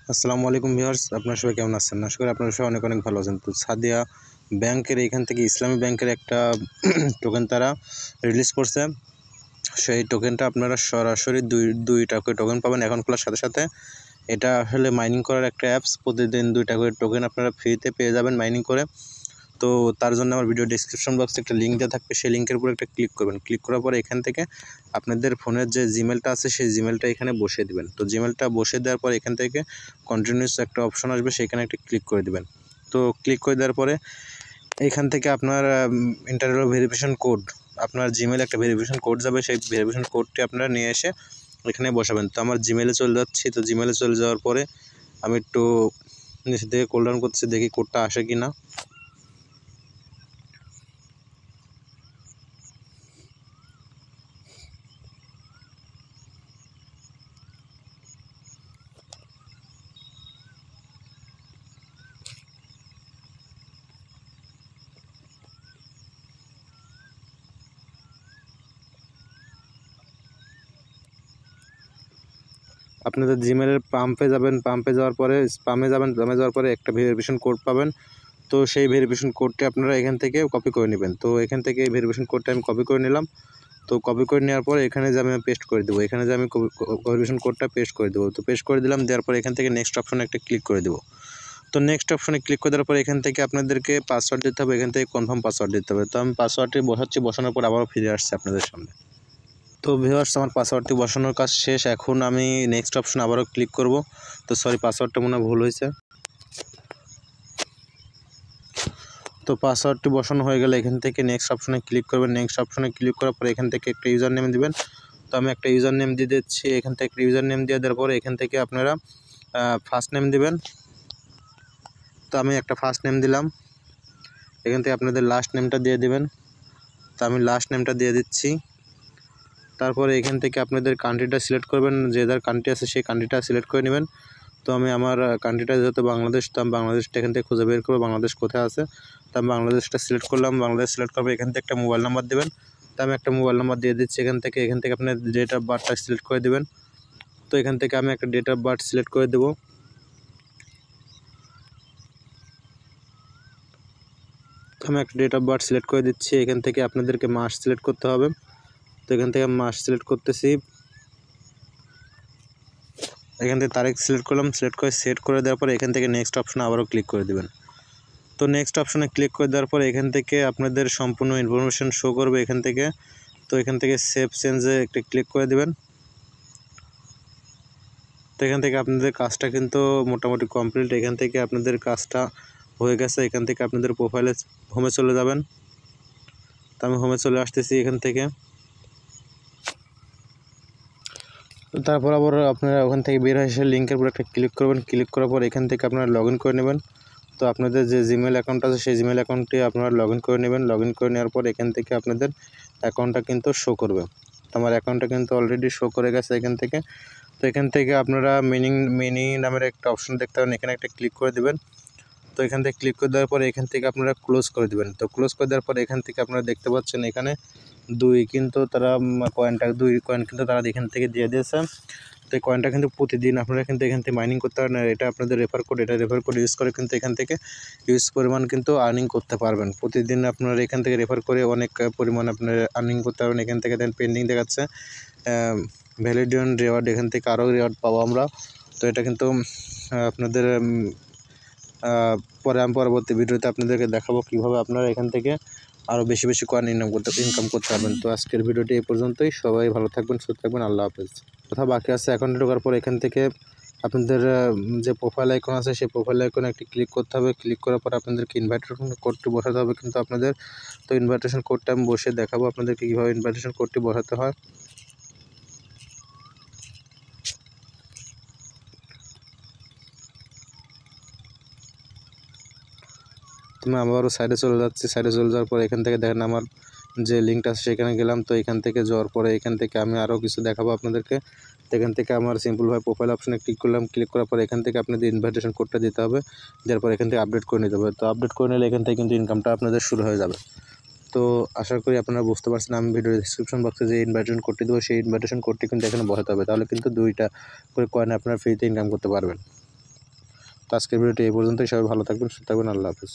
আসসালামু আলাইকুম ভিউয়ার্স, আপনারা সবাই কেমন আছেন? আশা করি আপনারা সবাই অনেক ভালো আছেন। তো সাদিয়া ব্যাংকের এখান থেকে ইসলামী ব্যাংকের একটা টোকেন তারা রিলিজ করছে। সেই টোকেনটা আপনারা সরাসরি দুইটা করে টোকেন পাবেন অ্যাকাউন্ট খোলার সাথে সাথে। এটা আসলে মাইনিং করার একটা অ্যাপস। প্রতিদিন 2টা করে টোকেন আপনারা ফ্রিতে পেয়ে যাবেন মাইনিং করে। তো তার জন্য আমার ভিডিও ডেসক্রিপশন বক্সে একটা লিঙ্ক দেওয়া থাকবে, সেই লিঙ্কের উপর একটা ক্লিক করবেন। ক্লিক করার পরে এখান থেকে আপনাদের ফোনের যে জিমেলটা আছে সেই জিমেলটা এখানে বসিয়ে দিবেন। তো জিমেলটা বসিয়ে দেওয়ার পরে এখান থেকে কন্টিনিউস একটা অপশন আসবে, সেখানে একটা ক্লিক করে দিবেন। তো ক্লিক করে দেওয়ার পরে এইখান থেকে আপনার ইন্টারনাল ভেরিফিকেশন কোড, আপনার জিমেল একটা ভেরিফিকেশন কোড যাবে, সেই ভেরিফিকেশন কোডটি আপনারা নিয়ে এসে এখানে বসাবেন। তো আমার জিমেলে চলে যাচ্ছি। তো জিমেলে চলে যাওয়ার পরে আমি একটু নিচে থেকে কোল ডাউন করতেছি, দেখি কোডটা আসে কি না। আপনাদের জিমেলের পাম্পে যাবেন, পাম্পে যাওয়ার পরে স্পামে যাবেন, স্পামে যাওয়ার পরে একটা ভেরিফিকেশন কোড পাবেন। তো সেই ভেরিফিকেশন কোডটি আপনারা এখান থেকে কপি করে নেবেন। তো এখান থেকে এই ভেরিফিকেশন কোডটা আমি কপি করে নিলাম। তো কপি করে নেওয়ার পরে এখানে যে আমি পেস্ট করে দেবো, এখানে যে আমি ভেরিফিকেশন কোডটা পেস্ট করে দেবো। তো পেস্ট করে দিলাম, দেওয়ার পরে এখান থেকে নেক্সট অপশনে একটা ক্লিক করে দেবো। তো নেক্সট অপশনে ক্লিক করে দেওয়ার পরে এখান থেকে আপনাদেরকে পাসওয়ার্ড দিতে হবে, এখান থেকে কনফার্ম পাসওয়ার্ড দিতে হবে। তো আমি পাসওয়ার্ডটি বসাচ্ছি, বসানোর পর আবারও ফিরে আসছে আপনাদের সামনে। তো ভিউয়ার্স, আমার পাসওয়ার্ডটি বসানোর কাজ শেষ। এখন আমি নেক্সট অপশন আবারও ক্লিক করব। তো সরি, পাসওয়ার্ডটা মনে হয় ভুল হয়েছে। তো পাসওয়ার্ডটি বসানো হয়ে গেলে এখান থেকে নেক্সট অপশনে ক্লিক করবেন। নেক্সট অপশনে ক্লিক করার পরে এখান থেকে একটা ইউজার নেম দিবেন। তো আমি একটা ইউজার নেম দিয়ে দিচ্ছি। এখান থেকে একটা ইউজার নেম দিয়ে দেওয়ার পরে এখান থেকে আপনারা ফার্স্ট নেম দিবেন। তো আমি একটা ফার্স্ট নেম দিলাম। এখান থেকে আপনাদের লাস্ট নেমটা দিয়ে দিবেন। তো আমি লাস্ট নেমটা দিয়ে দিচ্ছি। তারপরে এখান থেকে আপনাদের কান্ট্রিটা সিলেক্ট করবেন, যে যার কান্ট্রি আছে সেই কান্ট্রিটা সিলেক্ট করে নেবেন। তো আমি আমার কান্ট্রিটা যেহেতু বাংলাদেশ, তো আমি বাংলাদেশটা এখান থেকে খুঁজে বের করবো বাংলাদেশ কোথায় আছে। তো আমি বাংলাদেশটা সিলেক্ট করলাম। বাংলাদেশ সিলেক্ট করবো, এখান থেকে একটা মোবাইল নাম্বার দেবেন। তো আমি একটা মোবাইল নাম্বার দিয়ে দিচ্ছি। এখান থেকে আপনার ডেট অফ বার্থটা সিলেক্ট করে দেবেন। তো এখান থেকে আমি একটা ডেট অফ বার্থ সিলেক্ট করে দেবো। তো আমি একটা ডেট অফ বার্থ সিলেক্ট করে দিচ্ছি। এখান থেকে আপনাদেরকে মাস সিলেক্ট করতে হবে। তো এখান থেকে মাস সিলেক্ট করতেছি। এখান থেকে তারিখ সিলেক্ট করলাম, সিলেক্ট করে সেট করে দেওয়ার পরে এখান থেকে নেক্সট অপশনে আবারও ক্লিক করে দেবেন। তো নেক্সট অপশনে ক্লিক করে দেওয়ার পরে এখান থেকে আপনাদের সম্পূর্ণ ইনফরমেশন শো করবে এখান থেকে। তো এখান থেকে সেভ চেঞ্জে একটা ক্লিক করে দেবেন। তো এখান থেকে আপনাদের কাজটা কিন্তু মোটামুটি কমপ্লিট। এখান থেকে আপনাদের কাজটা হয়ে গেছে। এখান থেকে আপনাদের প্রোফাইলে হোমে চলে যাবেন। তো আমি হোমে চলে আসতেছি এখান থেকে। তারপর আবার আপনারা ওখান থেকে বের হয়ে এসে লিঙ্কের উপর একটা ক্লিক করবেন। ক্লিক করার পর এখান থেকে আপনারা লগ ইন করে নেবেন। তো আপনাদের যে জিমেল অ্যাকাউন্ট আছে সেই জিমেল অ্যাকাউন্টটি আপনারা লগ ইন করে নেবেন। লগ ইন করে নেওয়ার পর এখান থেকে আপনাদের অ্যাকাউন্টটা কিন্তু শো করবে। তো আমার অ্যাকাউন্টটা কিন্তু অলরেডি শো করে গেছে এখান থেকে। তো এখান থেকে আপনারা মিনি নামের একটা অপশন দেখতে পাবেন, এখানে একটা ক্লিক করে দেবেন। তো এখান থেকে ক্লিক করে দেওয়ার পরে এখান থেকে আপনারা ক্লোজ করে দেবেন। তো ক্লোজ করে দেওয়ার পরে এখান থেকে আপনারা দেখতে পাচ্ছেন এখানে 2 কিন্তু তারা কয়েন কিন্তু তারা এখান থেকে দিয়ে দিয়েছে। তো এই কয়েনটা কিন্তু প্রতিদিন আপনারা কিন্তু এখান থেকে মাইনিং করতে পারেন। আর এটা আপনাদের রেফার কোড, এটা রেফার কোড ইউজ করে কিন্তু এখান থেকে ইউজ পরিমাণ কিন্তু আর্নিং করতে পারবেন। প্রতিদিন আপনারা এখান থেকে রেফার করে অনেক পরিমাণ আপনারা আর্নিং করতে পারবেন। এখান থেকে দেন পেন্ডিং দেখাচ্ছে ভ্যালিডিয়ন রিওয়ার্ড, এখান থেকে আরও রিওয়ার্ড পাবো আমরা। তো এটা কিন্তু আপনাদের পরবর্তী ভিডিওতে আপনাদেরকে দেখাবো কীভাবে আপনারা এখান থেকে আরও বেশি বেশি কয়েন ইনকাম করতে পারবেন। তো আজকের ভিডিওটি এই পর্যন্তই। সবাই ভালো থাকবেন, সুস্থ থাকবেন। আল্লাহ হাফেজ। কথা বাকি আছে, অ্যাকাউন্টে ঢোকার পর এখান থেকে আপনাদের যে প্রোফাইল আইকন আছে সেই প্রোফাইল আইকনে একটি ক্লিক করতে হবে। ক্লিক করার পর আপনাদেরকে ইনভাইটেশন কোডটি বসাতে হবে কিন্তু আপনাদের। তো ইনভাইটেশন কোডটা আমি বসে দেখাবো আপনাদেরকে কীভাবে ইনভাইটেশন কোডটি বসাতে হয়। আমি আবারও সাইডে চলে যাচ্ছি। সাইডে চলে যাওয়ার পর এখান থেকে দেখেন আমার যে লিঙ্কটা আছে সেখানে গেলাম। তো এখান থেকে যাওয়ার পরে এখান থেকে আমি আরও কিছু দেখাবো আপনাদেরকে। তো এখান থেকে আমার সিম্পলভাবে প্রোফাইল অপশনে ক্লিক করলাম। ক্লিক করার পর এখান থেকে আপনাদের ইনভাইটেশন কোডটা দিতে হবে। দেওয়ার পর এখান থেকে আপডেট করে নিতে হবে। তো আপডেট করে নিলে এখান থেকে কিন্তু ইনকামটা আপনাদের শুরু হয়ে যাবে। তো আশা করি আপনারা বুঝতে পারছেন। আমি ভিডিও ডেসক্রিপশন বক্সে যে ইনভাইটেশন কোডটি দেবো সেই ইনভাইটেশন কোডটি কিন্তু এখানে বসাতে হবে, তাহলে কিন্তু 2টা করে কয়েন আপনারা ফ্রিতে ইনকাম করতে পারবেন। তো আজকের ভিডিওটি এই পর্যন্তই। সবাই ভালো থাকবেন, সুস্থ থাকবেন। আল্লাহ হাফিজ।